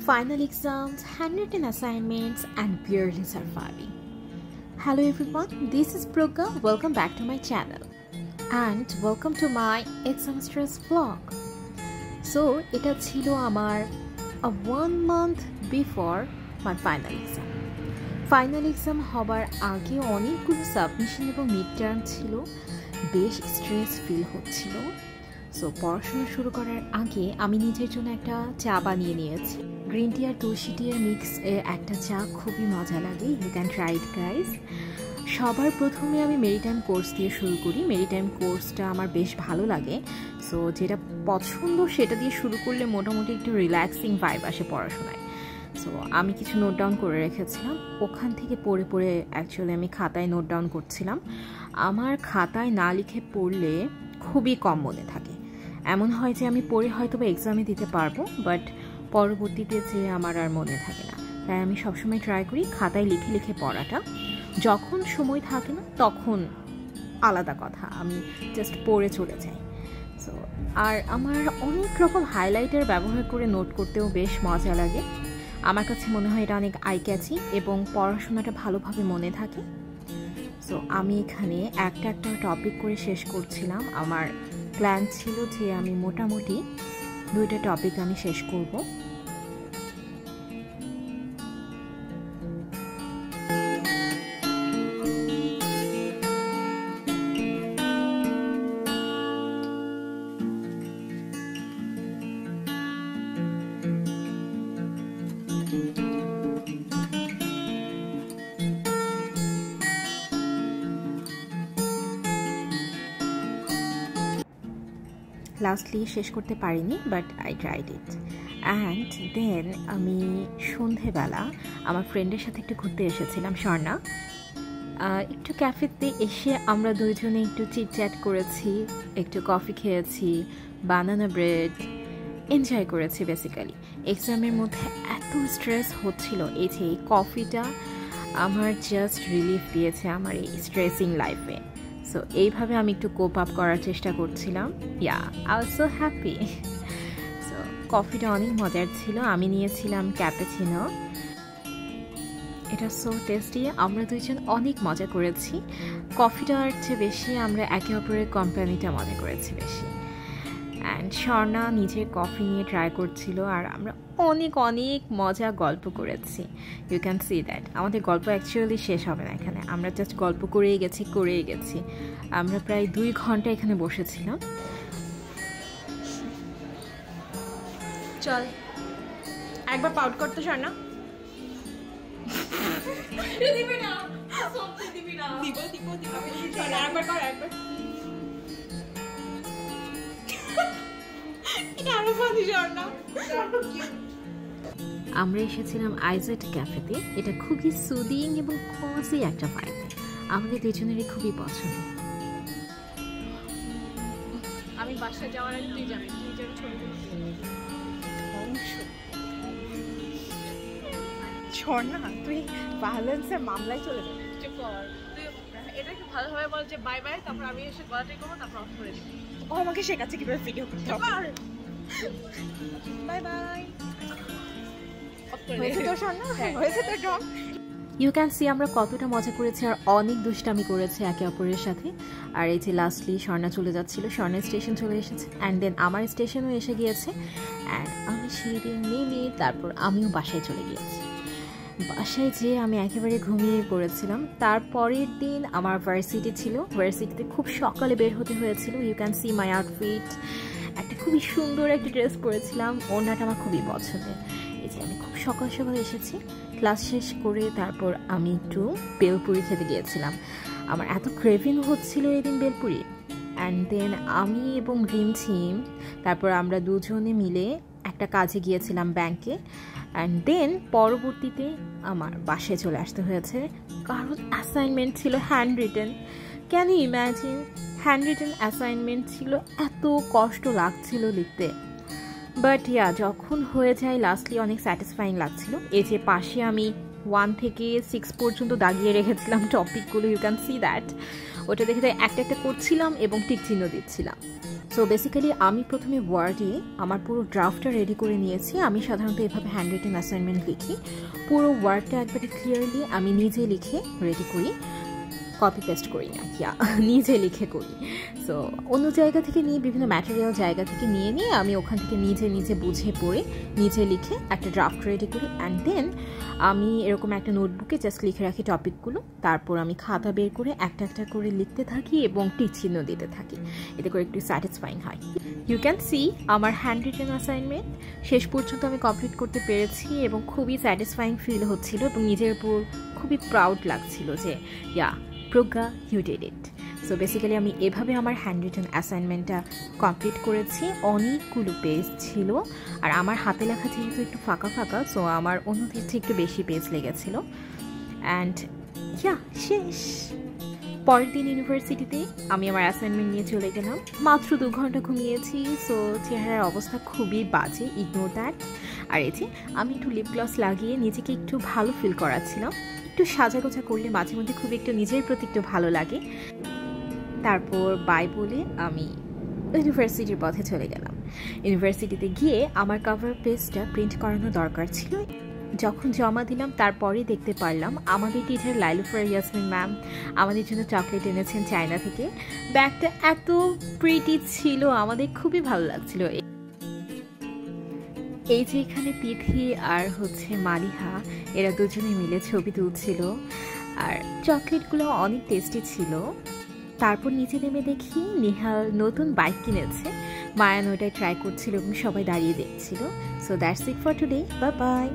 final exams, handwritten assignments, and barely surviving. Hello everyone, this is Pragya. Welcome back to my channel and welcome to my exam stress vlog. So, এটা ছিল আমার 1 month before my final exam. Final exam হবার আগে অনেকগুলো submission এবং mid term ছিল, বেশ stress feel হচ্ছিল। সো পড়াশোনা শুরু করার আগে আমি নিজের জন্য একটা চা বানিয়ে নিয়েছি। গ্রিন টি আর তুলসী টি এর মিক্স একটা চা খুবই মজা লাগে। You can try it guys. সবার প্রথমে আমি মেরিটাইম কোর্স দিয়ে শুরু করি। মেরিটাইম কোর্সটা আমার বেশ ভালো লাগে। সো যেটা পছন্দ সেটা দিয়ে শুরু করলে মোটামুটি একটু রিল্যাক্সিং ভাইব আসে পড়াশোনায়। সো আমি কিছু নোট ডাউন করে রেখেছিলাম, ওখান থেকে পড়ে পড়ে অ্যাকচুয়ালি আমি খাতায় নোট ডাউন করছিলাম। আমার খাতায় না লিখে পড়লে খুবই কম মনে থাকে। এমন হয় যে আমি পড়ে হয়তো বা এক্সামে দিতে পারবো, বাট পরবর্তীতে যে আমার আর মনে থাকে না। তাই আমি সবসময় ট্রাই করি খাতায় লিখে লিখে পড়াটা। যখন সময় থাকে না তখন আলাদা কথা, আমি জাস্ট পড়ে চলে যাই। সো আর আমার অনেক রকম হাইলাইটার ব্যবহার করে নোট করতেও বেশ মজা লাগে। আমার কাছে মনে হয় এটা অনেক আই ক্যাচি এবং পড়াশোনাটা ভালোভাবে মনে থাকে। সো আমি এখানে একটা একটা টপিক করে শেষ করছিলাম। আমার প্ল্যান ছিল যে আমি মোটামুটি 2টা টপিক আমি শেষ করব। লাস্টলি শেষ করতে পারিনি, but I tried it. And then আমি সন্ধেবেলা আমার ফ্রেন্ডের সাথে একটু ঘুরতে এসেছিলাম, স্বর্ণা। একটু ক্যাফেতে এসে আমরা দুইজনে একটু চিটচ্যাট করেছি, একটু কফি খেয়েছি, বানানা ব্রেড এনজয় করেছি। বেসিক্যালি এক্সামের মধ্যে এত স্ট্রেস হচ্ছিল, এই যে এই কফিটা আমার জাস্ট রিলিফ দিয়েছে আমার এই স্ট্রেসিং লাইফে। সো এইভাবে আমি একটু কোপ আপ করার চেষ্টা করছিলাম। Yeah I was so happy. So কফিটা অনেক মজার ছিল। আমি নিয়েছিলাম ক্যাপুচিনো। এটা সো টেস্টি। আমরা দুইজন অনেক মজা করেছি। কফিটার চেয়ে বেশি আমরা একে অপরের কোম্পানিটা মনে করেছি বেশি। অ্যান্ড স্বর্ণা নিজের কফি নিয়ে ট্রাই করছিল আর আমরা অনেক অনেক মজা গল্প করেছি। ইউ ক্যান সি দ্যাট আমাদের গল্প অ্যাকচুয়ালি শেষ হবে না এখানে। আমরা জাস্ট গল্প করেই গেছি। আমরা প্রায় 2 ঘন্টা এখানে বসেছিলাম। চল একবার পাউট করতে স্বর্ণা। আমরা এসেছিলাম আইজেট ক্যাফেতে। এটা খুবই সুদিং এবং কজি একটা ভাইব। আমাদের দুজনেরই খুবই পছন্দ। আমি বাসায় যাওয়ার আগে তুই যাবি, তুই যাবি ছবি স্বর্ণা, তুই ভায়োলেন্সের মামলায় চলে যাবি। চুপ কর। তুই এটা একটু ভালোভাবে বল যে বাই বাই, তারপর আমি এসে গলাটাই করবো, তারপর অফ করে দিবি। ও আমাকে শেখাচ্ছে কিভাবে ভিডিও করতে হবে। Bye bye. হয়েছে তো স্বর্ণা, হয়েছে তো ড্রপ। ইউ ক্যান সি আমরা কতটা মজা করেছি আর অনেক দুষ্টামি করেছি একে অপরের সাথে। আর এই যে লাস্টলি স্বর্ণা চলে যাচ্ছিল, স্বর্ণা স্টেশন চলে এসেছে অ্যান্ড দেন আমার স্টেশনও এসে গিয়েছে। অ্যান্ড আমি সেদিন নেমে তারপর আমিও বাসায় চলে গিয়েছি। বাসায় যেয়ে আমি একেবারে ঘুমিয়ে পড়েছিলাম। তারপরের দিন আমার ভার্সিটি ছিল। ভার্সিটিতে খুব সকালে বের হতে হয়েছিল। You can see my outfit. একটা খুবই সুন্দর একটা ড্রেস পরেছিলাম, ওড়নাটা আমার খুবই পছন্দের। এই যে আমি খুব সকাল সকাল এসেছি। ক্লাস শেষ করে তারপর আমি একটু বেলপুরি খেতে গিয়েছিলাম। আমার এত ক্রেভিং হচ্ছিল এদিন বেলপুরি। অ্যান্ড দেন আমি এবং রিমঝিম তারপর আমরা দুজনে মিলে একটা কাজে গিয়েছিলাম ব্যাংকে। অ্যান্ড দেন পরবর্তীতে আমার বাসায় চলে আসতে হয়েছে, কারণ অ্যাসাইনমেন্ট ছিল hand written. Can you imagine, hand written assignment ছিল, এত কষ্ট লাগছিল লিখতে। বাট ইয়া যখন হয়ে যায় লাস্টলি অনেক স্যাটিসফাইং লাগছিল। এই যে পাশে আমি 1 থেকে 6 পর্যন্ত দাগিয়ে রেখেছিলাম টপিকগুলো। ইউ ক্যান সি দ্যাট ওটা দেখে তাই একটা একটা করছিলাম এবং টিক চিহ্ন দিচ্ছিলাম। সো বেসিক্যালি আমি প্রথমে ওয়ার্ডে আমার পুরো ড্রাফটটা রেডি করে নিয়েছি। আমি সাধারণত এভাবে হ্যান্ড রিটেন অ্যাসাইনমেন্ট লিখি, পুরো ওয়ার্ডটা একবারে ক্লিয়ারলি আমি নিজে লিখে রেডি করি, কপি পেস্ট করি না, নিজে লিখে করি। সো অন্য জায়গা থেকে নিয়ে, বিভিন্ন ম্যাটেরিয়াল জায়গা থেকে নিয়ে আমি ওখান থেকে নিজে বুঝে পড়ে নিজে লিখে একটা ড্রাফট রেডি করি। অ্যান্ড দেন আমি এরকম একটা নোটবুকে জাস্ট লিখে রাখি টপিকগুলো, তারপর আমি খাতা বের করে একটা একটা করে লিখতে থাকি এবং টিক চিহ্ন দিতে থাকি, এতে করে একটু স্যাটিসফাইং হয়। ইউ ক্যান সি আমার হ্যান্ড রিটেন অ্যাসাইনমেন্ট শেষ পর্যন্ত আমি কমপ্লিট করতে পেরেছি এবং খুবই স্যাটিসফাইং ফিল হচ্ছিল এবং নিজের উপর খুবই প্রাউড লাগছিল যে Pragya, you did it. So basically আমি এভাবে আমার হ্যান্ড রিটেন অ্যাসাইনমেন্টটা কমপ্লিট করেছি। অনেকগুলো পেজ ছিল, আর আমার হাতে লেখা যেহেতু একটু ফাঁকা ফাঁকা, সো আমার অন্যদের চেয়ে একটু বেশি পেজ লেগেছিল। অ্যান্ড শেষ। পরের দিন ইউনিভার্সিটিতে আমি আমার অ্যাসাইনমেন্ট নিয়ে চলে গেলাম। মাত্র 2 ঘন্টা ঘুমিয়েছি, সো চেহারার অবস্থা খুবই বাজে, ইগনোর দ্যাট। আর এই যে আমি একটু লিপ গ্লস লাগিয়ে নিজেকে একটু ভালো ফিল করাচ্ছিলাম। একটু সাজাগোজা করলে মাঝে মধ্যে খুব একটু নিজের প্রতি একটু ভালো লাগে। তারপর বাই বলে আমি ইউনিভার্সিটির পথে চলে গেলাম। ইউনিভার্সিটিতে গিয়ে আমার কভার পেজটা প্রিন্ট করানো দরকার ছিল। যখন জমা দিলাম তারপরে দেখতে পারলাম আমাদের টিচার লাইলুফার ইয়াসমিন ম্যাম আমাদের জন্য চকলেট এনেছেন চায়না থেকে। ব্যাগটা এত প্রিটি ছিল, আমাদের খুবই ভালো লাগছিল। এই যে এখানে তিথি আর মালিহা, এরা দুজনে মিলে ছবি তুলছিল, আর চকলেটগুলো অনেক টেস্টি ছিল। তারপর নিচে নেমে দেখি নিহাল নতুন বাইক কিনেছে, মায়ান ওটাই ট্রাই করছিল এবং সবাই দাঁড়িয়ে দেখছিল। So that's it for today, bye bye.